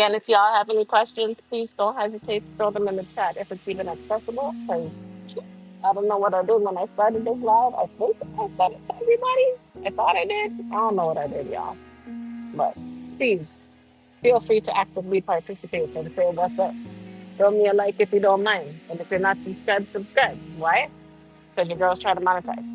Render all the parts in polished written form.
And if y'all have any questions, please don't hesitate to throw them in the chat if it's even accessible. Because I don't know what I did when I started this live. I think I sent it to everybody. I thought I did. I don't know what I did, y'all. But please feel free to actively participate and say what's up. Throw me a like if you don't mind. And if you're not subscribed, subscribe. Why? Because your girl's trying to monetize.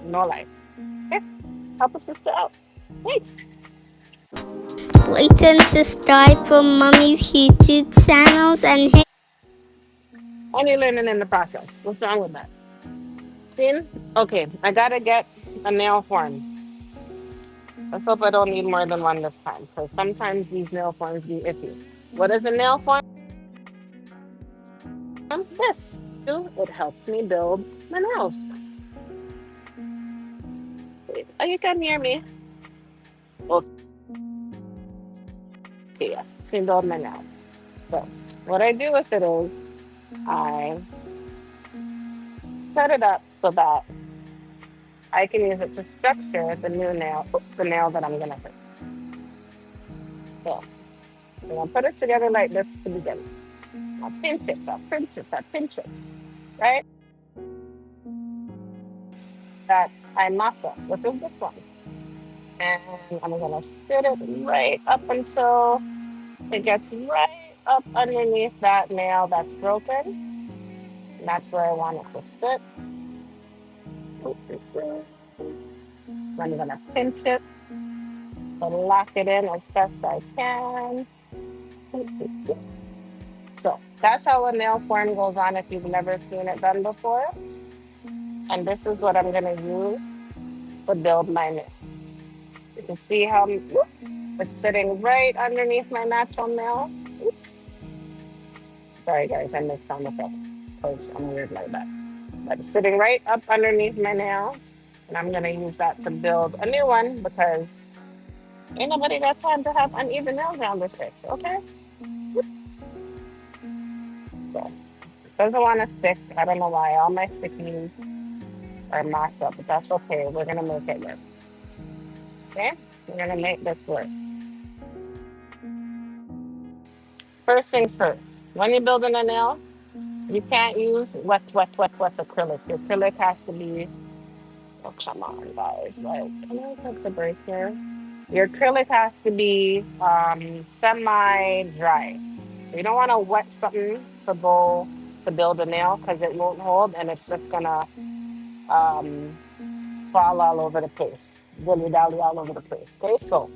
No lies. Okay? Help a sister out. Thanks. Wait and subscribe for Mommy's YouTube channels and hit Only learning in the process. What's wrong with that? Sin? Okay, I gotta get a nail form. Let's hope I don't need more than one this time, because sometimes these nail forms be iffy. What is a nail form? This. It helps me build my nails. Wait, oh, you can hear me. Okay, yes, to build my nails. So, what I do with it is I set it up so that I can use it to structure the new nail, the nail that I'm gonna put. So, I'm gonna put it together like this to begin. I'll pinch it, I'll pinch it, I'll pinch it, right? That's I marked up, which is this one. And I'm gonna sit it right up until it gets right up underneath that nail that's broken. And that's where I want it to sit. I'm gonna pinch it and lock it in as best I can. So that's how a nail form goes on if you've never seen it done before. And this is what I'm gonna use to build my nail. You can see how, whoops, it's sitting right underneath my natural nail. Oops. Sorry guys, I make sound effects because I'm weird like that. But it's sitting right up underneath my nail. And I'm gonna use that to build a new one because ain't nobody got time to have uneven nails around this bitch, okay? Oops. So doesn't want to stick. I don't know why. All my stickies are mocked up, but that's okay. We're gonna make it work. Okay? We're gonna make this work. First things first. When you're building a nail, you can't use wet acrylic. Your acrylic has to be, oh, come on, guys. Like, can I put the break here? Your acrylic has to be semi dry. So you don't want to wet something to go to build a nail because it won't hold and it's just gonna um, fall all over the place, dilly dally all over the place. Okay, so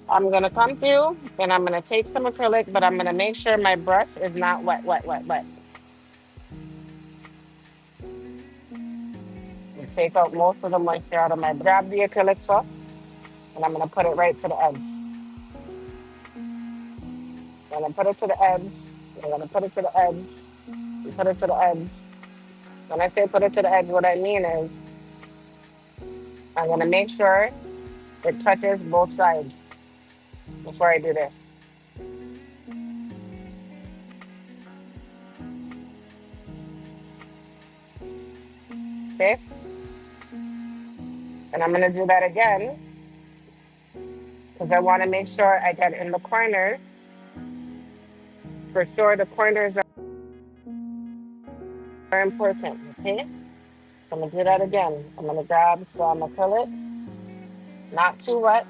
I'm gonna come through and I'm gonna take some acrylic, but I'm gonna make sure my brush is not wet. And take out most of the moisture out of my grab the acrylic stuff and I'm gonna put it right to the edge. I'm gonna put it to the edge. I'm gonna put it to the edge. And put it to the edge. When I say put it to the edge, what I mean is I'm gonna make sure it touches both sides before I do this. Okay? And I'm gonna do that again because I wanna make sure I get in the corners. For sure, the corners are important. Okay? So I'm gonna do that again. I'm gonna grab some acrylic, not too wet,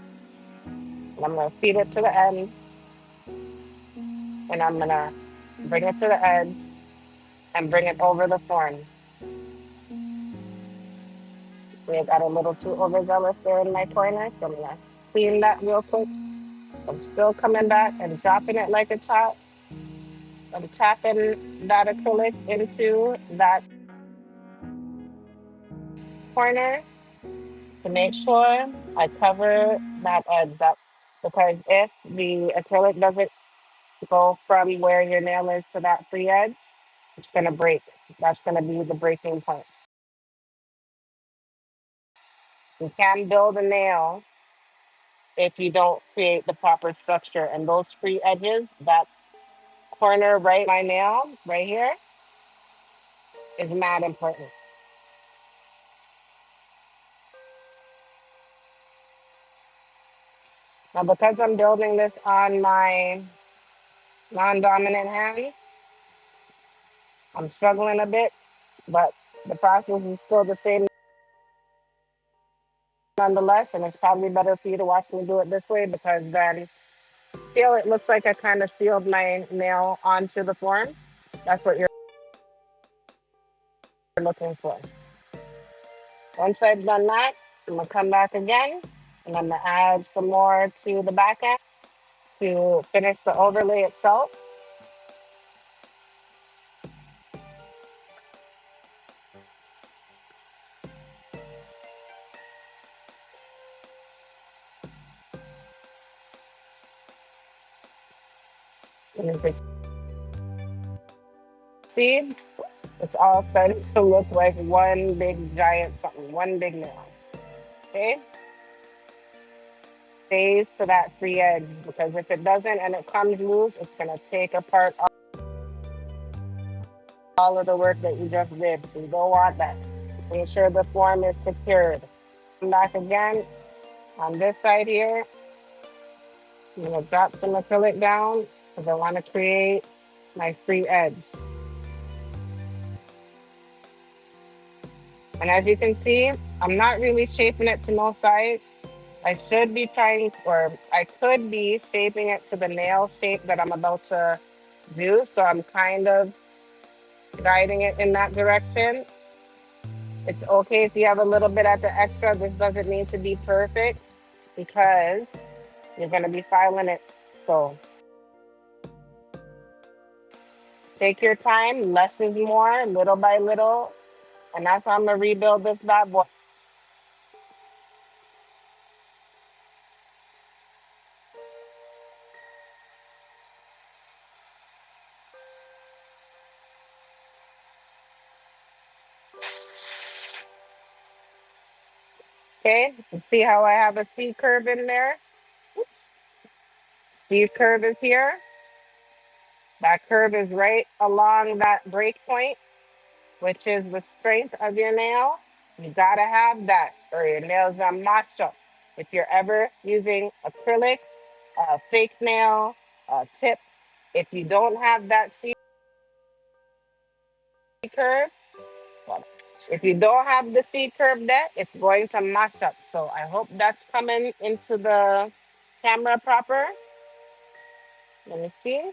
and I'm gonna feed it to the end, and I'm gonna bring it to the edge and bring it over the form. We got a little too overzealous there in my corner, so I'm gonna clean that real quick. I'm still coming back and dropping it like it's hot. I'm tapping that acrylic into that corner to make sure I cover that edge up. Because if the acrylic doesn't go from where your nail is to that free edge, it's gonna break. That's gonna be the breaking point. You can build a nail if you don't create the proper structure. And those free edges, that corner right my nail right here is mad important. Now, because I'm building this on my non-dominant hand, I'm struggling a bit, but the process is still the same nonetheless, and it's probably better for you to watch me do it this way because then, see how it looks like I kind of sealed my nail onto the form? That's what you're looking for. Once I've done that, I'm gonna come back again and I'm gonna add some more to the back end to finish the overlay itself. And you can see it's all starting to look like one big giant something, one big nail. Okay? Stays to that free edge because if it doesn't and it comes loose, it's gonna take apart all of the work that you just did. So you don't want that. Make sure the form is secured. Come back again on this side here. I'm gonna drop some acrylic down because I want to create my free edge. And as you can see, I'm not really shaping it to no size. I should be trying, or I could be shaping it to the nail shape that I'm about to do. So I'm kind of guiding it in that direction. It's okay if you have a little bit at the extra. This doesn't need to be perfect because you're going to be filing it. So take your time, less is more, little by little. And that's how I'm going to rebuild this bad boy. Okay, see how I have a C curve in there? Oops. C curve is here. That curve is right along that break point, which is the strength of your nail. You gotta have that, or your nail's gonna mash up. If you're ever using acrylic, a fake nail, a tip, if you don't have that C curve, well, if you don't have the C curve there, it's going to mash up. So I hope that's coming into the camera proper. Let me see.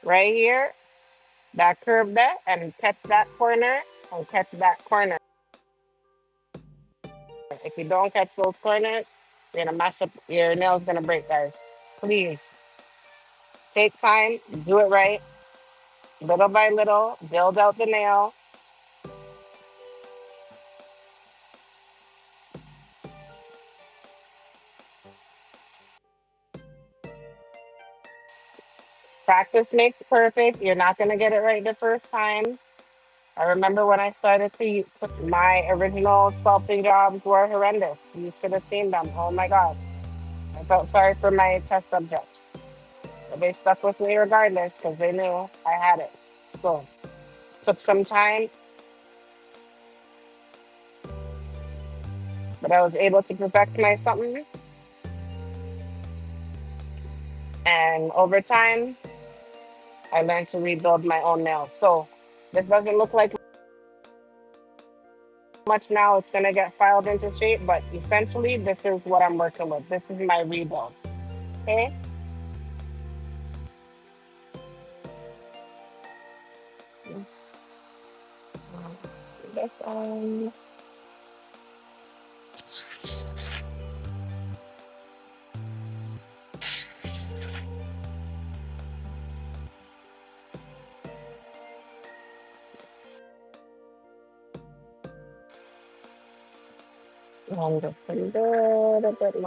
Right here, that curve there, and catch that corner, and catch that corner. If you don't catch those corners, you're gonna mash up, your nail's gonna break, guys. Please take time, do it right, little by little, build out the nail. Practice makes perfect. You're not gonna get it right the first time. I remember when I started to my original sculpting jobs were horrendous. You should have seen them. Oh my God. I felt sorry for my test subjects. But they stuck with me regardless because they knew I had it. So took some time, but I was able to perfect my something. And over time, I learned to rebuild my own nails. So this doesn't look like much now. It's gonna get filed into shape, but essentially this is what I'm working with. This is my rebuild. Okay. This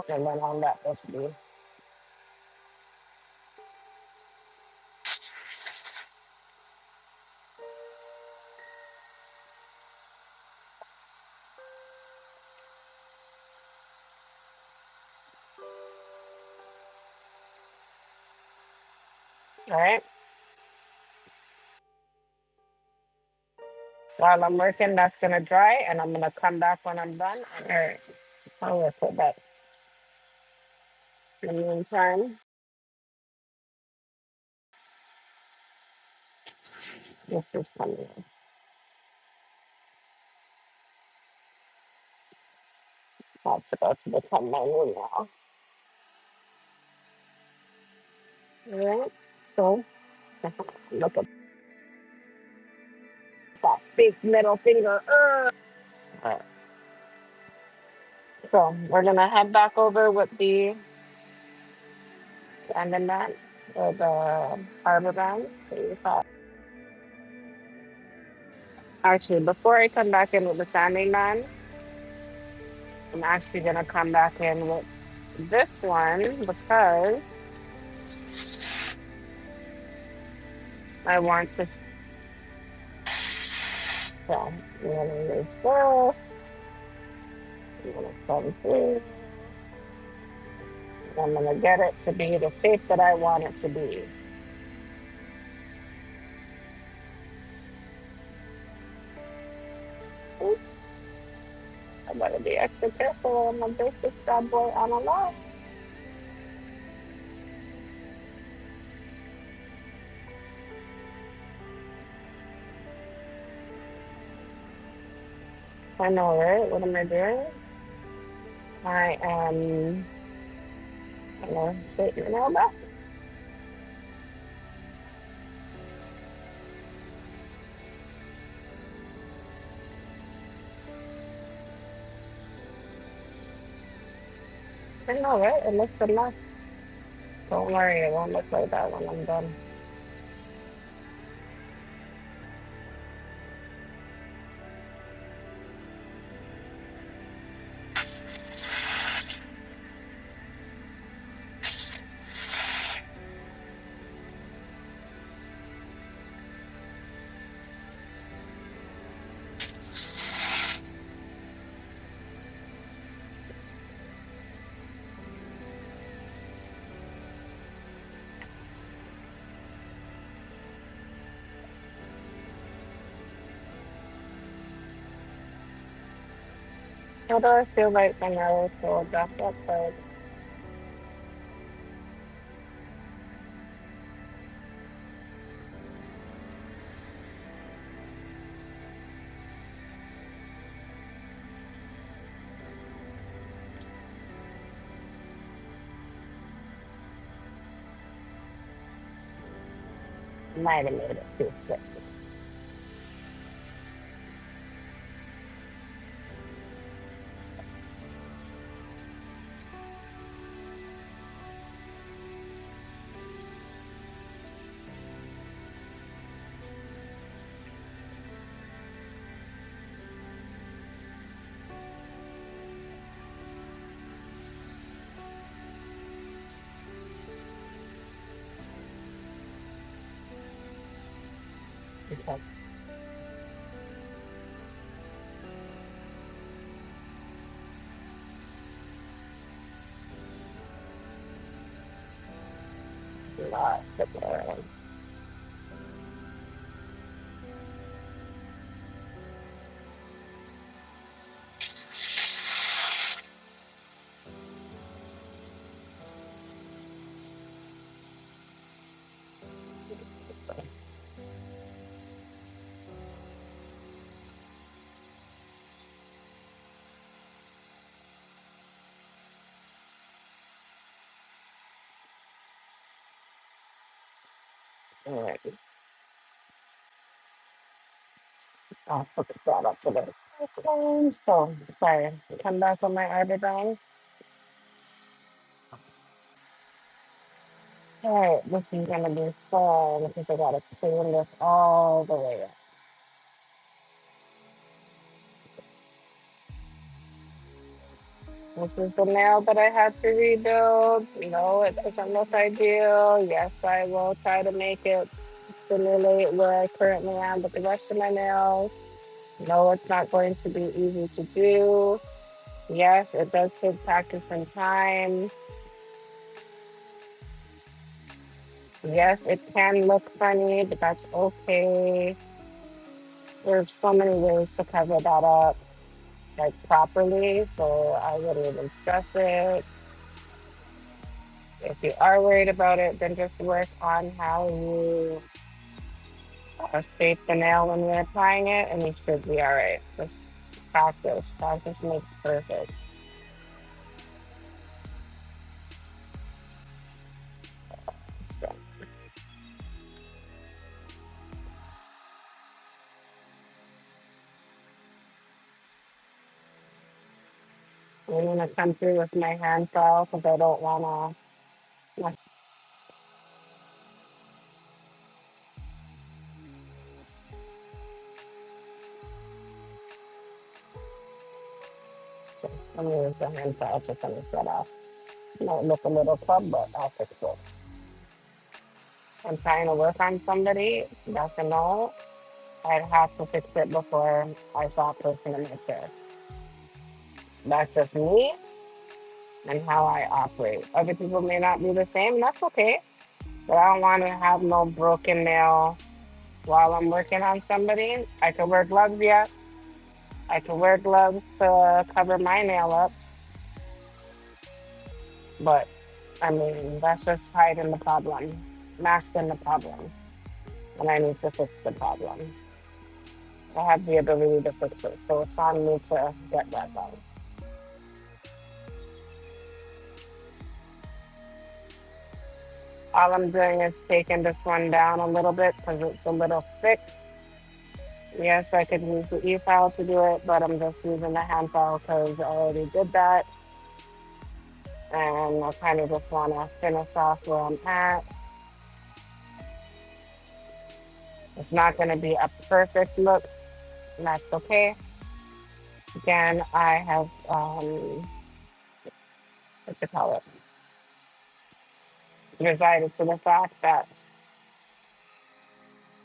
and then on that let's do. All right. While I'm working, that's gonna dry, and I'm gonna come back when I'm done. All right. I'm gonna put that. In the meantime, this is coming in. That's about to become my new now. Alright, so look at that big middle finger. Alright, so we're gonna head back over with the sanding band or the harbor band. Actually, before I come back in with the sanding band, I'm actually gonna come back in with this one because I want to. So I'm gonna use this. I'm gonna come through. I'm gonna get it to be the shape that I want it to be. Oops, I better be extra careful on my basic bad boy on a lot. I know, right? What am I doing? I am gonna shape my nail back. I know, right? It looks enough. Don't worry, it won't look like that when I'm done. How do I feel like my nails will dress up? But might have made it too thick. Okay. Not thicker. All right. I'll focus that up for this. Okay. So, sorry. Come back on my arbor band. All right. This is gonna be fun because I gotta clean this all the way up. This is the nail that I had to rebuild. No, it doesn't look ideal. Yes, I will try to make it simulate where I currently am with the rest of my nails. No, it's not going to be easy to do. Yes, it does take practice and time. Yes, it can look funny, but that's okay. There's so many ways to cover that up, like properly, so I wouldn't even stress it. If you are worried about it, then just work on how you shape the nail when you're applying it, and you should be all right. Just practice. Practice makes perfect. So I'm gonna come through with my hand file because I don't wanna mess. I'm gonna use the hand file to finish that off. Might look a little club, but I'll fix it. I'm trying to work on somebody. That's a no. I'd have to fix it before I saw a person in my chair. That's just me and how I operate. Other people may not be the same. That's okay. But I don't want to have no broken nail while I'm working on somebody. I could wear gloves, yeah. I could wear gloves to cover my nail ups. But I mean, that's just hiding the problem, masking the problem. And I need to fix the problem. I have the ability to fix it. So it's on me to get that done. All I'm doing is taking this one down a little bit because it's a little thick. Yes, I could use the e-file to do it, but I'm just using the hand file because I already did that. And I kind of just want to finish off where I'm at. It's not going to be a perfect look, and that's okay. Again, I have, what to call it, decided to the fact that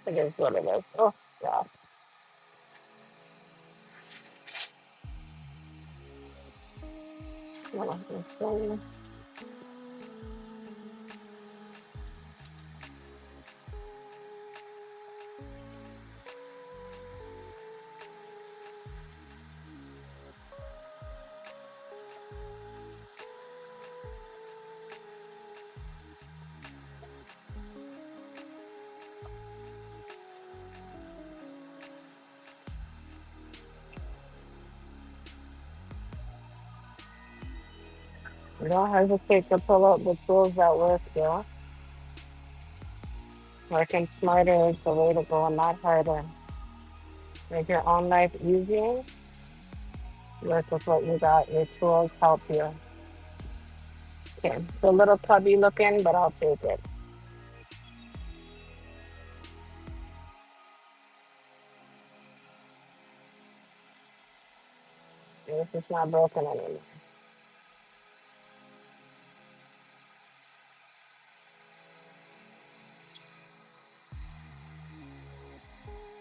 it is what it is. Oh, God. Don't hesitate to pull out the tools that work, yeah. Working smarter is the way to go, and not harder. Make your own life easier. Work with what you got. Your tools help you. Okay, it's a little clubby looking, but I'll take it. This is not broken anymore.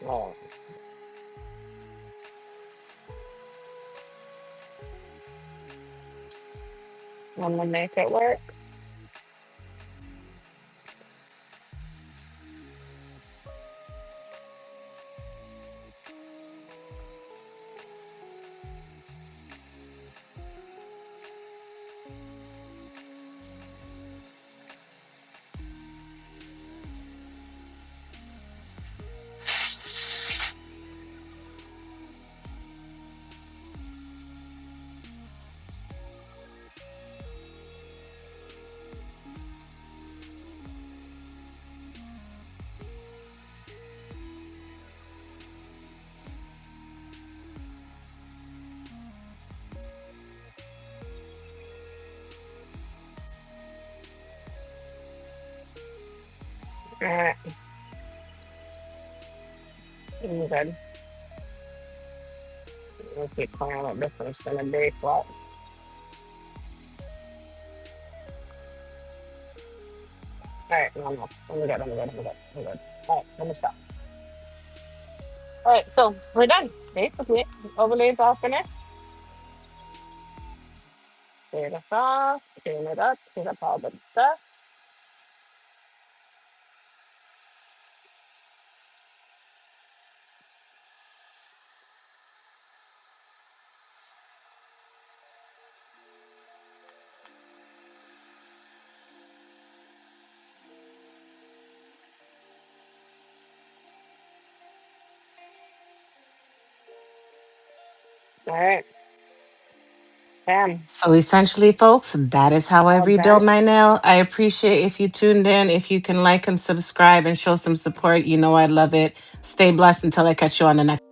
Oh, I'm gonna make it work. All right, I'm good. I'll keep playing with this one's gonna be flat. All right, no, I'm good. I'm good. I'm good. I'm good. All right, let me stop. All right, so we're done. Basically, overlays all finished. Clear this off. Clean it up. Clean up all the stuff. All right, bam, So essentially, folks, that is how I all rebuild done. my nail. I appreciate if you tuned in. If you can like and subscribe and show some support, you know I love it. Stay blessed until I catch you on the next.